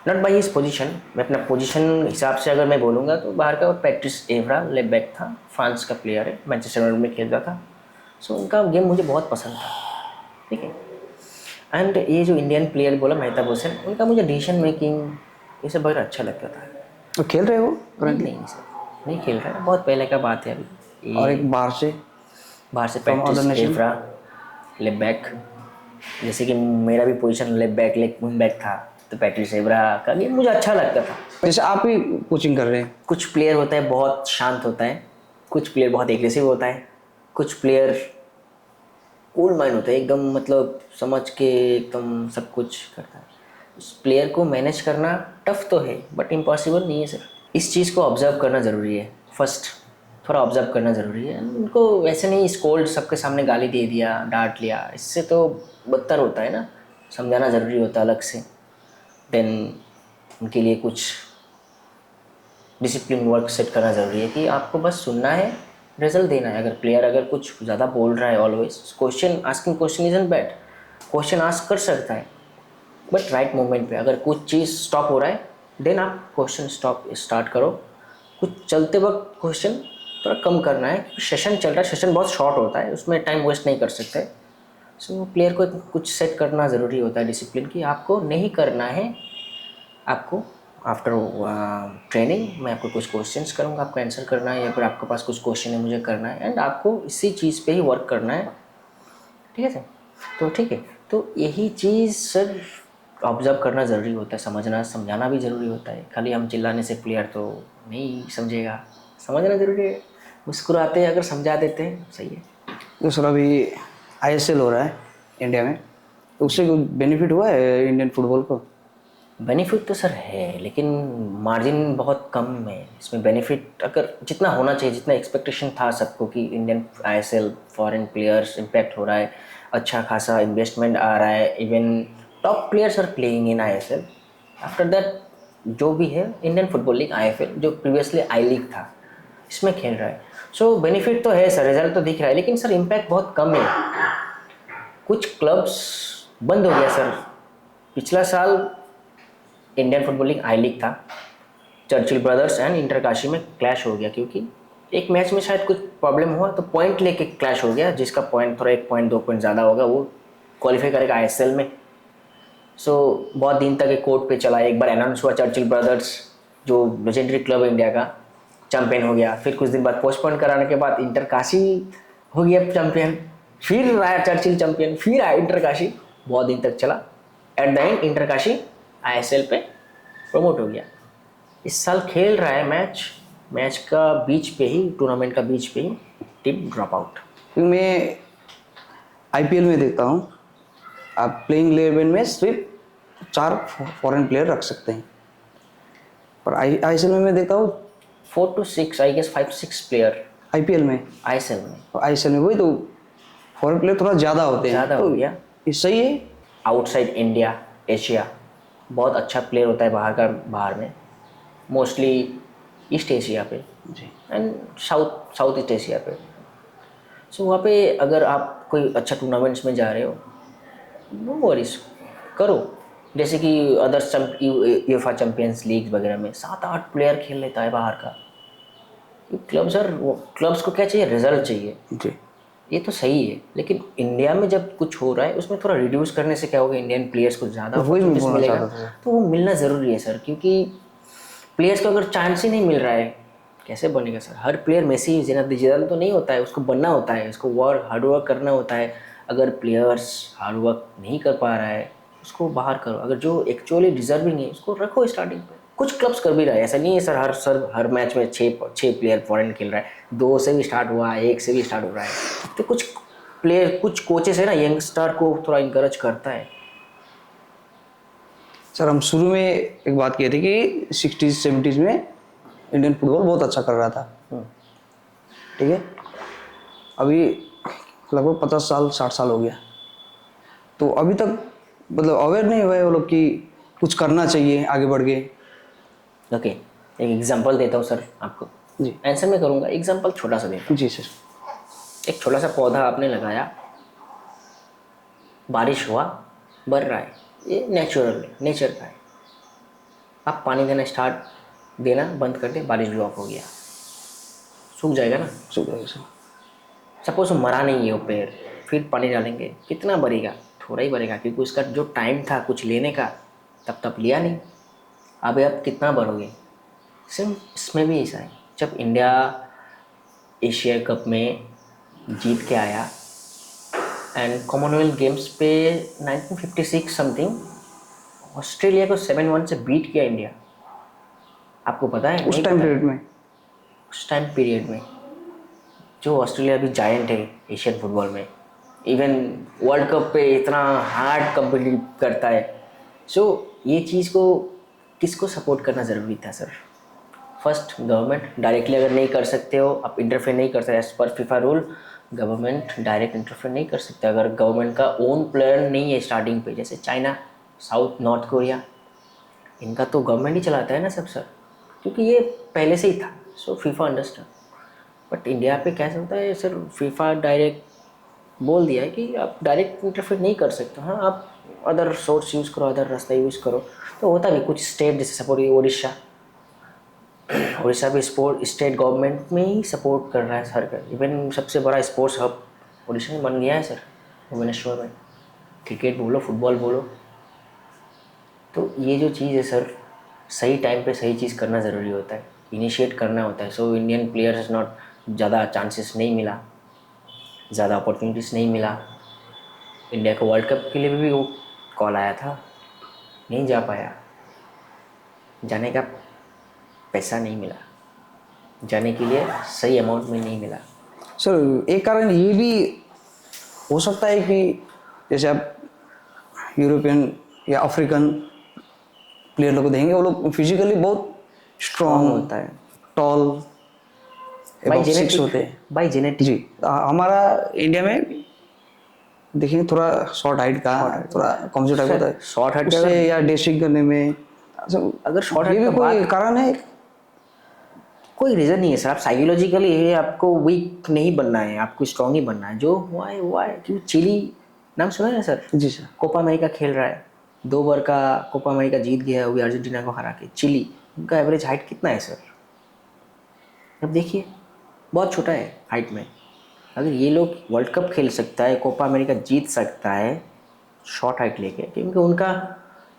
Not by his position, मैं अपना पोजीशन हिसाब से अगर मैं बोलूँगा तो बाहर का पैट्रिस एवरा लेफ्ट बैक था, फ्रांस का प्लेयर है, मैनचेस्टर यूनाइटेड में खेलता था. सो उनका गेम मुझे बहुत पसंद था. ठीक है. एंड ये जो इंडियन प्लेयर बोला मेहताब हुसैन, उनका मुझे डिसीजन मेकिंग ये सब बहुत अच्छा लगता था. तो खेल रहे हो नहीं सर, नहीं खेल रहा है, बहुत पहले का बात है अभी. और एक बाहर से पैट्रिस एवरा लेफ्ट बैक, जैसे कि मेरा भी position left back leg wing back था, तो पैट्रिस एवरा का गेम मुझे अच्छा लगता था. जैसे आप ही कोचिंग कर रहे हैं. कुछ प्लेयर होता है बहुत शांत होता है, कुछ प्लेयर बहुत एग्रेसिव होता है, कुछ प्लेयर कूल माइंड होता है, एकदम मतलब समझ के एकदम सब कुछ करता है. उस प्लेयर को मैनेज करना टफ तो है, बट इम्पॉसिबल नहीं है सर. इस चीज़ को ऑब्जर्व करना ज़रूरी है. फर्स्ट थोड़ा ऑब्जर्व करना ज़रूरी है. उनको वैसे नहीं स्कोल्ड सबके सामने गाली दे दिया, डांट लिया, इससे तो बदतर होता है ना. समझाना ज़रूरी होता है अलग से. देन उनके लिए कुछ डिसिप्लिन वर्क सेट करना ज़रूरी है कि आपको बस सुनना है, रिजल्ट देना है. अगर प्लेयर अगर कुछ ज़्यादा बोल रहा है always, question asking question isn't bad, question ask कर सकता है, बट राइट मोमेंट पे. अगर कुछ चीज़ स्टॉप हो रहा है देन आप क्वेश्चन स्टार्ट करो. कुछ चलते वक्त क्वेश्चन थोड़ा कम करना है, सेशन चल रहा है, सेशन बहुत शॉर्ट होता है, उसमें टाइम वेस्ट नहीं कर सकते. सो प्लेयर को कुछ सेट करना ज़रूरी होता है डिसिप्लिन की. आपको नहीं करना है, आपको आफ्टर ट्रेनिंग मैं आपको कुछ क्वेश्चंस करूँगा, आपको आंसर करना है, या फिर आपके पास कुछ क्वेश्चन है मुझे करना है, एंड आपको इसी चीज़ पे ही वर्क करना है. ठीक है सर। तो ठीक है, तो यही चीज़ सर ऑब्जर्व करना ज़रूरी होता है, समझना समझाना भी ज़रूरी होता है। खाली हम चिल्लाने से प्लेयर तो नहीं समझेगा, समझना ज़रूरी है। मुस्कुराते अगर समझा देते हैं सही है। तो सर अभी आईएसएल हो रहा है इंडिया में, तो उससे कुछ बेनिफिट हुआ है इंडियन फुटबॉल को? बेनिफिट तो सर है, लेकिन मार्जिन बहुत कम है इसमें। बेनिफिट अगर जितना होना चाहिए, जितना एक्सपेक्टेशन था सबको कि Indian ISL foreign players impact हो रहा है, अच्छा खासा इन्वेस्टमेंट आ रहा है, even top players are playing in ISL. After that जो भी है इंडियन फुटबॉल लीग आईएफएल, जो प्रीवियसली आई लीग था, इसमें खेल रहा है। सो बेनिफिट तो है सर, रिजल्ट तो दिख रहा है, लेकिन सर इम्पैक्ट बहुत कम है। कुछ क्लब्स बंद हो गया सर। पिछला साल इंडियन फुटबॉल लीग आई लीग था, चर्चिल ब्रदर्स एंड इंटरकाशी में क्लैश हो गया, क्योंकि एक मैच में शायद कुछ प्रॉब्लम हुआ तो पॉइंट लेके क्लैश हो गया। जिसका पॉइंट थोड़ा 1 पॉइंट 2 पॉइंट ज़्यादा होगा वो क्वालिफाई करेगा आईएसएल में। सो बहुत दिन तक ये कोर्ट पे चला। एक बार अनाउंस हुआ चर्चिल ब्रदर्स, जो लेजेंडरी क्लब है इंडिया का, चैंपियन हो गया। फिर कुछ दिन बाद पोस्टपोन कराने के बाद इंटरकाशी हो गया चैंपियन, फिर आया चर्चिल चैंपियन, फिर आया इंटरकाशी। बहुत दिन तक चला। एट द एंड इंटरकाशी आईएसएल पे प्रमोट हो गया। इस साल खेल रहा है मैच, मैच का बीच पे ही, टूर्नामेंट का बीच पे ही टीम ड्रॉप आउट। क्योंकि मैं आईपीएल में देखता हूँ, आप प्लेइंग 11 में सिर्फ 4 फॉरेन प्लेयर रख सकते हैं, पर आईएसएल में मैं देखता हूँ 4 to 6 I guess, 5 6 player IPL में, आईएसएल में। आईएसएल में वही तो फॉरेन प्लेयर थोड़ा ज़्यादा होते हैं, ज़्यादा हो गया। ये सही है। आउटसाइड इंडिया, एशिया बहुत अच्छा प्लेयर होता है बाहर का, बाहर में मोस्टली ईस्ट एशिया पे जी एंड साउथ ईस्ट एशिया पे। सो वहाँ पे अगर आप कोई अच्छा टूर्नामेंट्स में जा रहे हो, नो वरीज, करो। जैसे कि अदर्स यूएफए चैंपियंस लीग वगैरह में 7 8 प्लेयर खेल लेता है बाहर का। क्लब्स को क्या चाहिए? रिजल्ट चाहिए। जी ये तो सही है, लेकिन इंडिया में जब कुछ हो रहा है उसमें थोड़ा रिड्यूस करने से क्या होगा, इंडियन प्लेयर्स को ज़्यादा तो वही मैं अपॉर्चुनिटीज बोलना मिलेगा। चाहता था। तो वो मिलना ज़रूरी है सर, क्योंकि प्लेयर्स को अगर चांस ही नहीं मिल रहा है कैसे बनेगा सर? हर प्लेयर मेसी जितना तो नहीं होता है, उसको बनना होता है, उसको हार्डवर्क करना होता है। अगर प्लेयर्स हार्डवर्क नहीं कर पा रहा है उसको बाहर करो। अगर जो एक्चुअली डिजर्विंग है उसको रखो स्टार्टिंग पे। कुछ क्लब्स कर भी रहा है, ऐसा नहीं है सर हर मैच में 6 प्लेयर फॉरेन खेल रहा है। 2 से भी स्टार्ट हुआ है, 1 से भी स्टार्ट हो रहा है। तो कुछ प्लेयर, कुछ कोचेस है ना, यंगस्टर को थोड़ा इंकरेज करता है। सर हम शुरू में एक बात किए थे कि 60s 70s में इंडियन फुटबॉल बहुत अच्छा कर रहा था, ठीक है। अभी लगभग 50 साल 60 साल हो गया, तो अभी तक मतलब अवेयर नहीं हुए वो लोग कि कुछ करना चाहिए आगे बढ़ के। ओके, एक एग्जांपल देता हूँ सर आपको। जी आंसर मैं करूँगा, एग्जांपल छोटा सा देता हूँ। जी सर। एक छोटा सा पौधा आपने लगाया, बारिश हुआ, बढ़ रहा है, ये नेचुरल है, नेचर का है। आप पानी देना बंद कर दे, बारिश भी ऑफ हो गया, सूख जाएगा ना। शुक्रिया सर। सपोज मरा नहीं है वो पेड़, फिर पानी डालेंगे, कितना बढ़ेगा? थोड़ा ही बढ़ेगा, क्योंकि उसका जो टाइम था कुछ लेने का तब लिया नहीं। अब आप कितना बढ़ोगे? सेम इसमें भी ऐसा है। जब इंडिया एशिया कप में जीत के आया एंड कॉमनवेल्थ गेम्स पे 1956 समथिंग ऑस्ट्रेलिया को 7-1 से बीट किया इंडिया। आपको पता है? उस नहीं टाइम पता है? पीरियड में उस टाइम पीरियड में जो ऑस्ट्रेलिया भी जायंट है एशियन फुटबॉल में, इवन वर्ल्ड कप पे इतना हार्ड कम्पिटिट करता है। सो ये चीज़ को किसको सपोर्ट करना ज़रूरी था सर? फर्स्ट गवर्नमेंट डायरेक्टली अगर नहीं कर सकते हो, आप इंटरफेयर नहीं कर सकते as per FIFA rule, government direct interfere नहीं कर सकते। अगर गवर्नमेंट का ओन प्लेयर नहीं है स्टार्टिंग पे, जैसे चाइना, साउथ नॉर्थ कोरिया, इनका तो गवर्नमेंट ही चलाता है ना सब सर, क्योंकि ये पहले से ही था। सो फीफा अंडरस्टैंड। बट इंडिया पे कैसे होता है सर, फीफा डायरेक्ट बोल दिया है कि आप डायरेक्ट इंटरफेयर नहीं कर सकते। हाँ, आप अदर सोर्स यूज़ करो, अदर रास्ता यूज़ करो। तो होता भी कुछ स्टेट, जैसे सपोर्ट उड़ीसा, उड़ीसा भी स्पोर्ट स्टेट गवर्नमेंट में ही सपोर्ट कर रहा है सर का। इवन सबसे बड़ा स्पोर्ट्स हब उड़ीसा में बन गया है सर, भुवनेश्वर में। क्रिकेट बोलो, फुटबॉल बोलो। तो ये जो चीज़ है सर, सही टाइम पे सही चीज़ करना ज़रूरी होता है, इनिशिएट करना होता है। सो इंडियन प्लेयर्स नॉट, ज़्यादा चांसेस नहीं मिला, ज़्यादा अपॉर्चुनिटीज़ नहीं मिला। इंडिया को वर्ल्ड कप के लिए भी वो कॉल आया था, नहीं जा पाया, जाने का पैसा नहीं मिला, जाने के लिए सही अमाउंट में नहीं मिला। सर एक कारण ये भी हो सकता है कि जैसे आप यूरोपियन या अफ्रीकन प्लेयर लोग को देखेंगे, वो लोग फिजिकली बहुत स्ट्रांग होता है, टॉल बाई 6 जेनेटिक, होते हैं। By genetic. जी हमारा इंडिया में देखिए थोड़ा शॉर्ट हाइट का थोड़ा कमजोर टाइप होता है, शॉर्ट हाइट उससे या डेशिंग करने में अगर शॉर्ट ये हाइट भी का कोई बात, कारण है। कोई रीज़न नहीं है सर। आप साइकोलॉजिकली ये आपको वीक नहीं बनना है, आपको स्ट्रांग ही बनना है। जो हुआ है क्यों, चिली नाम सुना है सर? जी सर। कोपा अमेरिका खेल रहा है, 2 बार का कोपा अमेरिका जीत गया है, वो भी अर्जेंटीना को हरा के। चिली, उनका एवरेज हाइट कितना है सर? अब देखिए, बहुत छोटा है हाइट में। अगर ये लोग वर्ल्ड कप खेल सकता है, कोपा अमेरिका जीत सकता है शॉर्ट हाइट लेके, क्योंकि उनका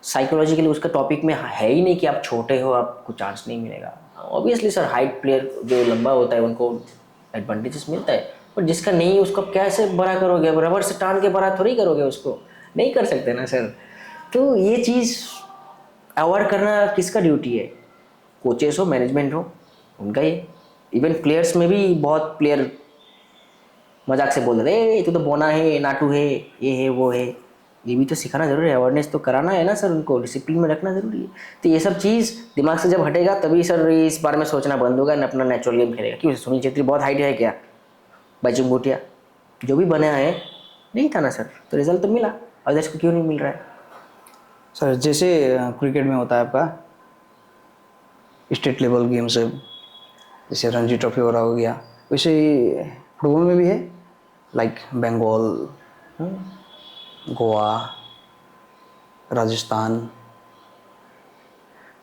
साइकोलॉजिकली उसका टॉपिक में है ही नहीं कि आप छोटे हो आपको चांस नहीं मिलेगा। ऑब्वियसली सर, हाइट प्लेयर जो लंबा होता है उनको एडवांटेजेस मिलता है, पर जिसका नहीं उसको कैसे बड़ा करोगे? रबर से टान के बड़ा थोड़ी करोगे उसको, नहीं कर सकते ना सर। तो ये चीज़ अवॉइड करना किसका ड्यूटी है? कोचेस हो, मैनेजमेंट हो, उनका ही। इवन प्लेयर्स में भी बहुत प्लेयर मजाक से बोल रहे तू तो बोना है, नाटू है, ये है वो है। ये भी तो सिखाना जरूरी है, अवेयरनेस तो कराना है ना सर, उनको डिसिप्लिन में रखना जरूरी है। तो ये सब चीज़ दिमाग से जब हटेगा तभी सर इस बारे में सोचना बंद होगा, अपना नेचुरल गेम खेलेगा। क्यों, सुनील छेत्री बहुत हाइट है क्या? बजरंग भूटिया जो भी बना है नहीं था ना सर, तो रिजल्ट तो मिला, अदर्स को क्यों नहीं मिल रहा है? सर जैसे क्रिकेट में होता है आपका स्टेट लेवल गेम से, जैसे रणजी ट्रॉफी वगैरह हो गया, वैसे ही फुटबॉल में भी है, लाइक बंगाल, गोवा, राजस्थान।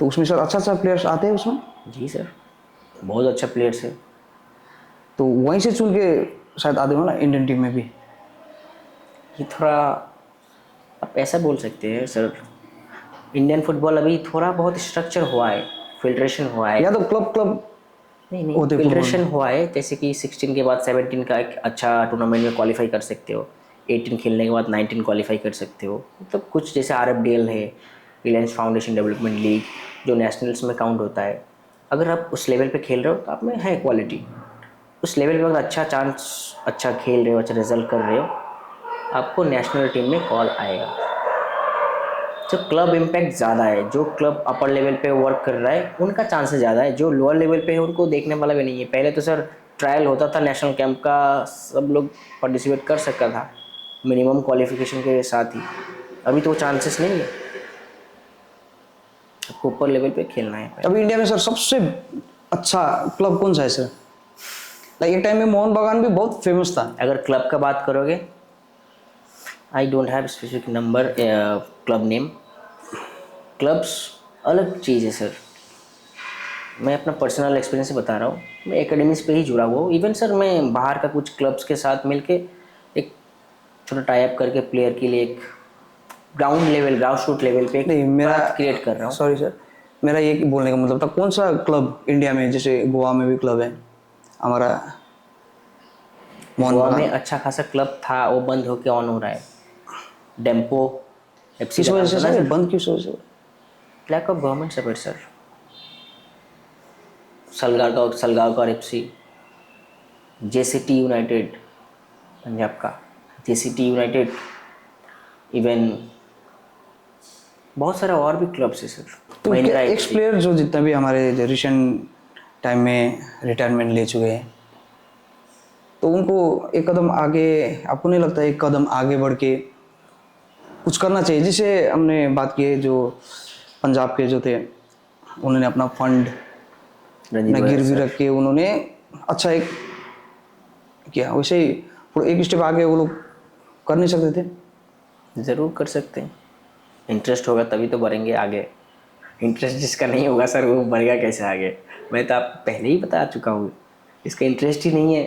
तो उसमें सर अच्छा अच्छा प्लेयर्स आते हैं उसमें, जी सर, बहुत अच्छा प्लेयर्स है। तो वहीं से चुन के शायद आते हो ना इंडियन टीम में भी। ये थोड़ा आप ऐसा बोल सकते हैं सर, इंडियन फुटबॉल अभी थोड़ा बहुत स्ट्रक्चर हुआ है, फिल्ट्रेशन हुआ है। या तो क्लब क्लब नहीं, होते फुटबॉल फिल्ट्रेशन में। हुआ है, जैसे कि 16 के बाद 17 का एक अच्छा टूर्नामेंट में क्वालिफाई कर सकते हो, 18 खेलने के बाद 19 क्वालिफाई कर सकते हो। मतलब कुछ जैसे RFDL है, रिलायंस फाउंडेशन डेवलपमेंट लीग, जो नेशनल्स में काउंट होता है। अगर आप उस लेवल पे खेल रहे हो तो आप में है क्वालिटी। उस लेवल पे अगर अच्छा चांस, अच्छा खेल रहे हो, अच्छा रिजल्ट कर रहे हो, आपको नेशनल टीम में कॉल आएगा। जो क्लब इम्पैक्ट ज़्यादा है, जो क्लब अपर लेवल पे वर्क कर रहा है उनका चांसेस ज़्यादा है, जो लोअर लेवल पे है उनको देखने वाला भी नहीं है। पहले तो सर ट्रायल होता था नेशनल कैंप का, सब लोग पार्टिसिपेट कर सकता था मिनिमम क्वालिफिकेशन के साथ ही। अभी तो चांसेस नहीं है, आपको ऊपर लेवल पे खेलना है। अभी इंडिया में सर सबसे अच्छा क्लब कौन सा है सर? लाइक एक टाइम में मोहन बागान भी बहुत फेमस था। अगर क्लब का बात करोगे, I don't have specific number club name. Clubs अलग चीज़ है सर, मैं अपना पर्सनल एक्सपीरियंस से बता रहा हूँ। मैं एकेडमीज पे ही जुड़ा हुआ हूँ। इवन सर मैं बाहर का कुछ क्लब्स के साथ मिलके एक छोटा टाई अप करके प्लेयर के लिए एक ground level, ground root level पे नहीं एक मेरा, बात क्रिएट कर रहा हूँ। सॉरी सर, मेरा ये बोलने का मतलब था कौन सा क्लब इंडिया में, जैसे गोवा में भी क्लब है हमारा मोहन गोवा में बागान, अच्छा खासा क्लब था, वो बंद होके ऑन हो रहा है। डेम्पो FC किस का वजह नाम से सुना है सर, सर? बंद किस वजह से? Lack of government support sir. Salgaocar FC, JCT United Punjab का, JCT यूनाइटेड, इवन बहुत सारा और भी क्लब्स है सर। तो महिंद्रा एक्स FC। प्लेयर जो जितना भी हमारे रिसेंट टाइम में रिटायरमेंट ले चुके हैं, तो उनको एक कदम आगे, आपको नहीं लगता एक कदम आगे बढ़ के कुछ करना चाहिए? जिसे हमने बात की है, जो पंजाब के जो थे उन्होंने अपना फंड रंजीत न गोयल गिरवी सर, रख के उन्होंने अच्छा एक किया, वैसे ही एक स्टेप आगे वो लोग कर नहीं सकते थे? ज़रूर कर सकते हैं। इंटरेस्ट होगा तभी तो बढ़ेंगे आगे। इंटरेस्ट जिसका नहीं होगा सर, वो बढ़ेगा कैसे आगे? मैं तो आपको पहले ही बता चुका हूँ, इसका इंटरेस्ट ही नहीं है।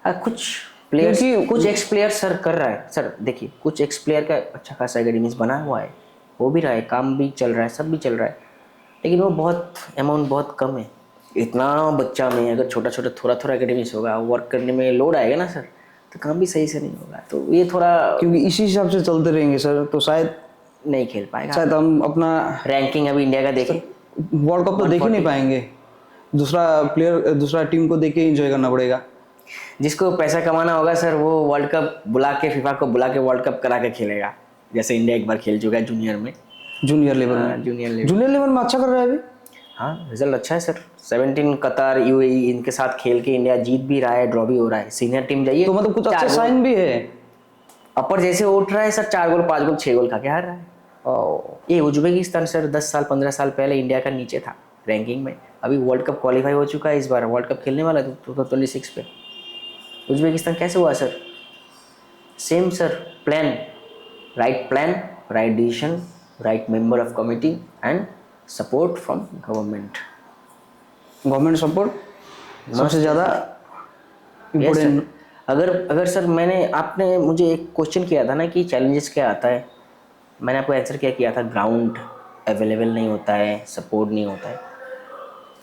हाँ, कुछ प्लेयर्स, क्योंकि कुछ एक्स प्लेयर सर कर रहा है सर। देखिए, कुछ एक्स प्लेयर का अच्छा खासा एकेडमीज बना हुआ है, हो भी रहा है, काम भी चल रहा है, सब भी चल रहा है, लेकिन वो बहुत अमाउंट बहुत कम है। इतना बच्चा में अगर छोटा छोटा थोड़ा थोड़ा एकेडमीज होगा, वर्क करने में लोड आएगा ना सर, तो काम भी सही से नहीं होगा, तो ये थोड़ा क्योंकि इसी हिसाब से चलते रहेंगे सर तो शायद नहीं खेल पाएगा। शायद हम अपना रैंकिंग अभी इंडिया का देखें, वर्ल्ड कप तो देख ही नहीं पाएंगे, दूसरा टीम को देख के एंजॉय करना पड़ेगा। जिसको पैसा कमाना होगा सर वो वर्ल्ड कप बुला के, फीफा को बुला के वर्ल्ड कप करा के खेलेगा, जैसे इंडिया एक बार खेल चुका है जूनियर में। जूनियर लेवल में जूनियर लेवल में अच्छा कर रहा है अभी। हाँ रिजल्ट अच्छा है सर। 17 कतर, यूएई इनके साथ खेल के इंडिया जीत भी रहा है, ड्रॉ भी हो रहा है। सीनियर टीम जाइए तो मतलब कुछ अच्छे साइन भी है। अपर जैसे उठ रहा है सर, 4 गोल 5 गोल 6 गोल खा के हार रहा है। ये उज्बेकिस्तान सर 10 साल 15 साल पहले इंडिया का नीचे था रैंकिंग में, अभी वर्ल्ड कप क्वालिफाई हो चुका है, इस बार वर्ल्ड कप खेलने वाला है 2026 पे। उज्बेकिस्तान कैसे हुआ sir? Same sir, plan, right decision, right member of committee and support from government support सबसे ज़्यादा इम्पोर्टेंट। अगर सर आपने मुझे एक क्वेश्चन किया था ना कि चैलेंजेस क्या आता है, मैंने आपको आंसर क्या किया था? ग्राउंड अवेलेबल नहीं होता है, सपोर्ट नहीं होता है।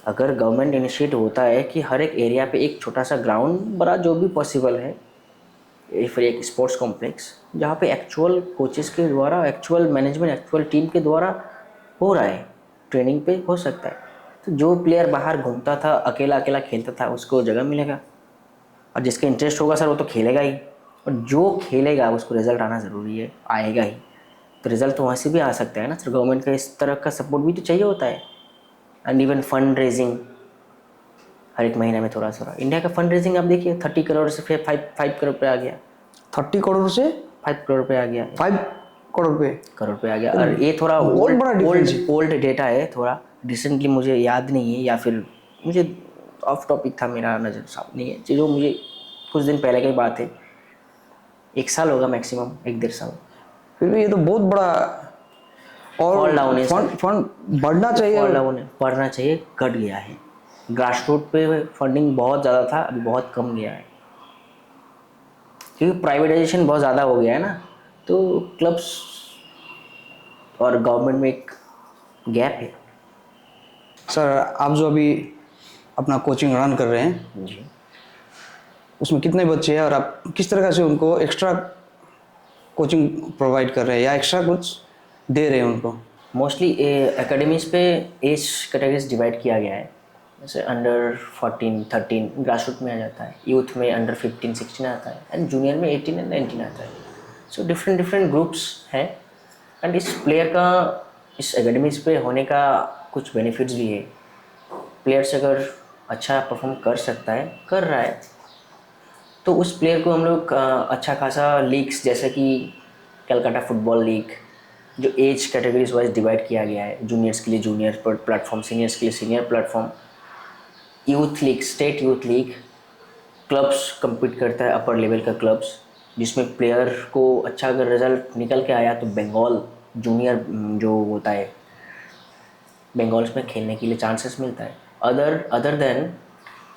अगर गवर्नमेंट इनिशिएट होता है कि हर एक एरिया पे एक छोटा सा ग्राउंड, बड़ा जो भी पॉसिबल है, फिर एक स्पोर्ट्स कॉम्प्लेक्स जहाँ पे एक्चुअल कोचेस के द्वारा, एक्चुअल मैनेजमेंट, एक्चुअल टीम के द्वारा हो रहा है, ट्रेनिंग पे हो सकता है, तो जो प्लेयर बाहर घूमता था, अकेला खेलता था, उसको जगह मिलेगा। और जिसका इंटरेस्ट होगा सर वो तो खेलेगा ही, और जो खेलेगा उसको रिजल्ट आना ज़रूरी है, आएगा ही। तो रिजल्ट तो वहाँ से भी आ सकता है ना सर, गवर्नमेंट का इस तरह का सपोर्ट भी तो चाहिए होता है। एंड इवन फंड रेजिंग हर एक महीने में थोड़ा थोड़ा। इंडिया का फंड रेजिंग आप देखिए 30 करोड़ से फिर 5 करोड़ पे आ गया। 30 करोड़ से 5 करोड़ पे आ गया। 5 करोड़ पे आ गया। और ये थोड़ा ओल्ड डेटा है, थोड़ा रिसेंटली मुझे याद नहीं है, या फिर मुझे ऑफ टॉपिक था, मेरा नज़र साफ नहीं है, जो मुझे कुछ दिन पहले की बात है, 1 साल होगा मैक्सिमम, 1-1.5 साल। फिर भी ये तो बहुत बड़ा और फंड बढ़ना चाहिए, घट गया है। ग्रास रूट पे फंडिंग बहुत ज़्यादा था, अभी बहुत कम गया है, क्योंकि प्राइवेटाइजेशन बहुत ज़्यादा हो गया है ना, तो क्लब्स और गवर्नमेंट में एक गैप है। सर आप जो अभी अपना कोचिंग रन कर रहे हैं जी, उसमें कितने बच्चे हैं और आप किस तरह से उनको एक्स्ट्रा कोचिंग प्रोवाइड कर रहे हैं या एक्स्ट्रा कुछ दे रहे हैं उनको? मोस्टली एकेडमीज़ पे एज कैटेगरीज डिवाइड किया गया है, जैसे अंडर 14, 13 ग्रास रूट में आ जाता है, यूथ में अंडर 15, 16 आता है, एंड जूनियर में 18 एंड 19 आता है। सो डिफरेंट ग्रुप्स हैं, एंड इस प्लेयर का इस एकेडमीज़ पे होने का कुछ बेनिफिट्स भी है। प्लेयर्स अगर अच्छा परफॉर्म कर सकता है, कर रहा है, तो उस प्लेयर को हम लोग अच्छा खासा लीग्स, जैसे कि कलकत्ता फुटबॉल लीग, जो एज कैटेगरीज वाइज डिवाइड किया गया है, जूनियर्स के लिए जूनियर प्लेटफॉर्म, सीनियर्स के लिए senior platform, youth league, state youth league, clubs compete करता है, अपर लेवल का क्लब्स, जिसमें प्लेयर को अच्छा अगर रिजल्ट निकल के आया तो बंगाल जूनियर जो होता है, बंगाल्स में खेलने के लिए चांसेस मिलता है। Other than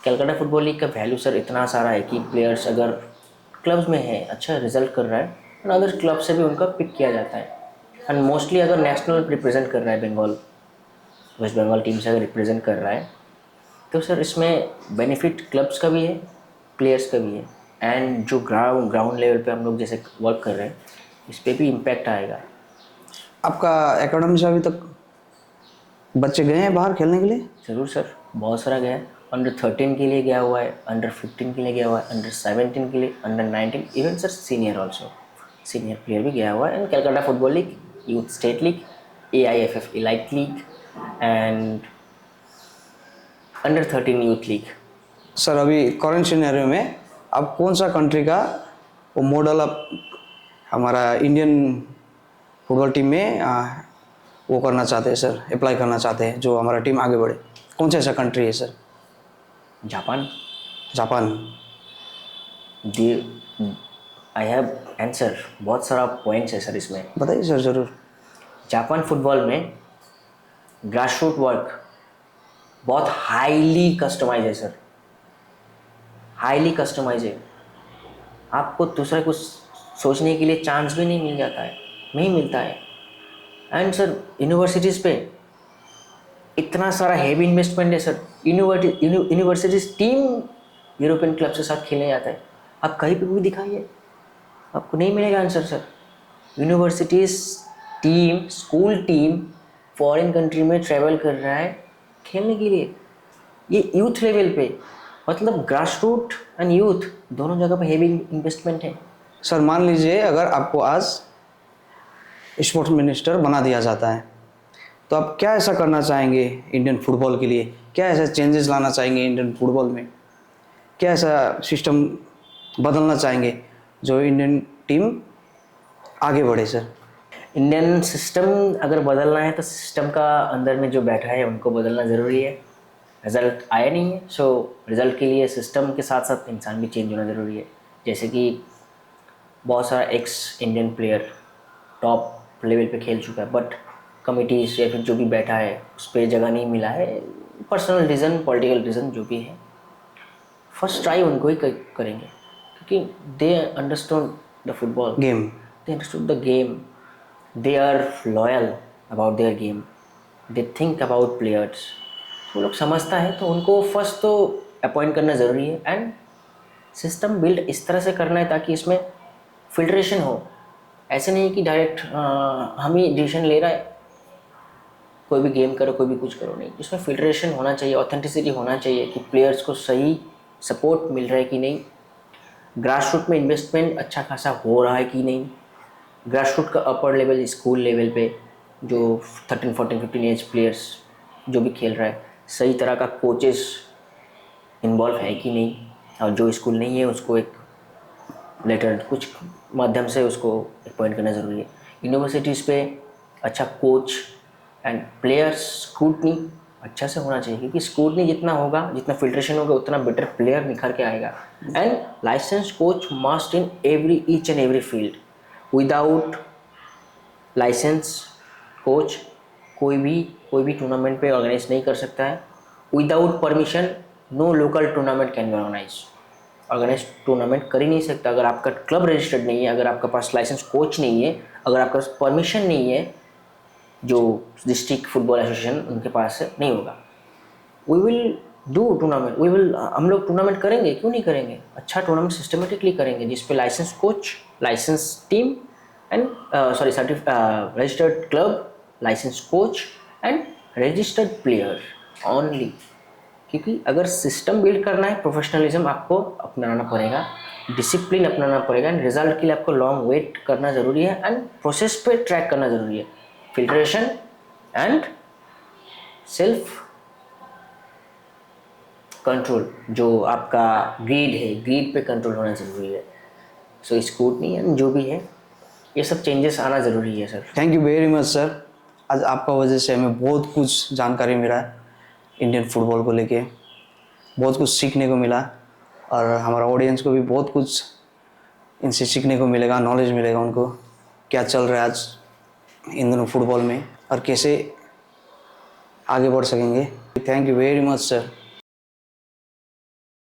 Calcutta football league का वैल्यू सर इतना सारा है कि प्लेयर्स अगर क्लब्स में है, अच्छा रिजल्ट कर रहा है, एंड अदर क्लब से भी उनका पिक किया जाता है। एंड मोस्टली अगर नेशनल रिप्रेजेंट कर रहा है बंगाल, वेस्ट बंगाल टीम से अगर रिप्रेजेंट कर रहा है, तो सर इसमें बेनिफिट क्लब्स का भी है, प्लेयर्स का भी है, एंड जो ग्राउंड लेवल पे हम लोग जैसे वर्क कर रहे हैं, इस पर भी इम्पैक्ट आएगा। आपका एकेडमी से अभी तक बच्चे गए हैं बाहर खेलने के लिए? ज़रूर सर, बहुत सारा गया है। अंडर 13 के लिए गया हुआ है, अंडर 15 के लिए गया हुआ है, अंडर 17 के लिए, under 19, even sir senior also, senior player भी गया हुआ है। And Calcutta football league, youth state league, AIFF elite league, and under 13 youth league. Sir अभी करंट सिनेरियो में आप कौन सा कंट्री का वो मॉडल आप हमारा इंडियन फुटबॉल टीम में वो करना चाहते हैं सर, अप्लाई करना चाहते हैं, जो हमारा टीम आगे बढ़े? कौन सा ऐसा कंट्री है sir? Japan. I have answer, बहुत सारा पॉइंट्स है सर इसमें, बताइए सर ज़रूर। जापान फुटबॉल में ग्रास रूट वर्क बहुत हाईली कस्टमाइज है सर, हाईली कस्टमाइज है। आपको दूसरा कुछ सोचने के लिए चांस भी नहीं मिलता है। एंड सर यूनिवर्सिटीज़ पे इतना सारा हेवी इन्वेस्टमेंट है sir. Universities team European club के साथ खेलने जाता है, आप कहीं पे भी दिखाइए, आपको नहीं मिलेगा answer sir. Universities team, school team foreign country में ट्रैवल कर रहा है खेलने के लिए, ये यूथ लेवल पे, मतलब ग्रास रूट एंड यूथ दोनों जगह पे हेवी इन्वेस्टमेंट है। सर मान लीजिए अगर आपको आज स्पोर्ट्स मिनिस्टर बना दिया जाता है, तो आप क्या ऐसा करना चाहेंगे इंडियन फुटबॉल के लिए? क्या ऐसा चेंजेस लाना चाहेंगे इंडियन फुटबॉल में? क्या ऐसा सिस्टम बदलना चाहेंगे जो इंडियन टीम आगे बढ़े सर? इंडियन सिस्टम अगर बदलना है तो सिस्टम का अंदर में जो बैठा है उनको बदलना ज़रूरी है। रिज़ल्ट आया नहीं है, सो रिज़ल्ट के लिए सिस्टम के साथ साथ इंसान भी चेंज होना ज़रूरी है। जैसे कि बहुत सारा x Indian player top level पे खेल चुका है, बट कमिटीज़ या फिर जो भी बैठा है उस पर जगह नहीं मिला है, पर्सनल रीज़न, पॉलिटिकल रीज़न जो भी है, फर्स्ट ट्राई उनको ही करेंगे, क्योंकि they understand the football game. they understood the game, they are loyal about their game, they think about players। वो लोग समझता है तो उनको फर्स्ट तो अपॉइंट करना ज़रूरी है, एंड सिस्टम बिल्ड इस तरह से करना है ताकि इसमें फिल्ट्रेशन हो। ऐसे नहीं कि डायरेक्ट हम ही डिसीजन ले रहा है, कोई भी गेम करो, कोई भी कुछ करो, नहीं, इसमें फिल्ट्रेशन होना चाहिए, ऑथेंटिसिटी होना चाहिए कि प्लेयर्स को सही सपोर्ट मिल रहा है कि नहीं, ग्रास रूट में इन्वेस्टमेंट अच्छा खासा हो रहा है कि नहीं, ग्रास रूट का अपर लेवल स्कूल लेवल पे जो 13, 14, 15 एज प्लेयर्स जो भी खेल रहा है, सही तरह का कोचेस इन्वॉल्व है कि नहीं, और जो स्कूल नहीं है उसको एक लेटर कुछ माध्यम से उसको अपॉइंट करना ज़रूरी है। यूनिवर्सिटीज़ पे अच्छा कोच एंड प्लेयर्स स्क्रूटनी अच्छा से होना चाहिए, क्योंकि स्क्रूटनी जितना होगा, जितना फिल्ट्रेशन होगा, उतना बेटर प्लेयर निखर के आएगा। And license coach must in every each and every field. Without license coach कोई भी टूर्नामेंट पे ऑर्गेनाइज नहीं कर सकता है। Without permission no local tournament can be organise tournament कर ही नहीं सकता। अगर आपका क्लब रजिस्टर्ड नहीं है, अगर आपके पास लाइसेंस कोच नहीं है, अगर आपके पास परमिशन नहीं है, जो डिस्ट्रिक्ट फुटबॉल एसोसिएशन उनके पास है, नहीं होगा। वी विल डू टूर्नामेंट, हम लोग टूर्नामेंट करेंगे, क्यों नहीं करेंगे, अच्छा टूर्नामेंट सिस्टमेटिकली करेंगे जिसपे license coach, license team and registered club, license coach and registered player only. क्योंकि अगर सिस्टम बिल्ड करना है, प्रोफेशनलिज्म आपको अपनाना पड़ेगा, डिसिप्लिन अपनाना पड़ेगा, एंड रिजल्ट के लिए आपको लॉन्ग वेट करना ज़रूरी है, एंड प्रोसेस पे ट्रैक करना ज़रूरी है। फिल्ट्रेशन एंड सेल्फ कंट्रोल, जो आपका ग्रीड है, ग्रीड पे कंट्रोल होना ज़रूरी है। सो स्क्रूटनी एंड जो भी है, ये सब चेंजेस आना ज़रूरी है sir. Thank you very much sir. आज आपका वजह से हमें बहुत कुछ जानकारी मिला इंडियन फुटबॉल को लेके, बहुत कुछ सीखने को मिला, और हमारा ऑडियंस को भी बहुत कुछ इनसे सीखने को मिलेगा, नॉलेज मिलेगा उनको क्या चल रहा है आज इन दोनों फुटबॉल में और कैसे आगे बढ़ सकेंगे। Thank you very much sir.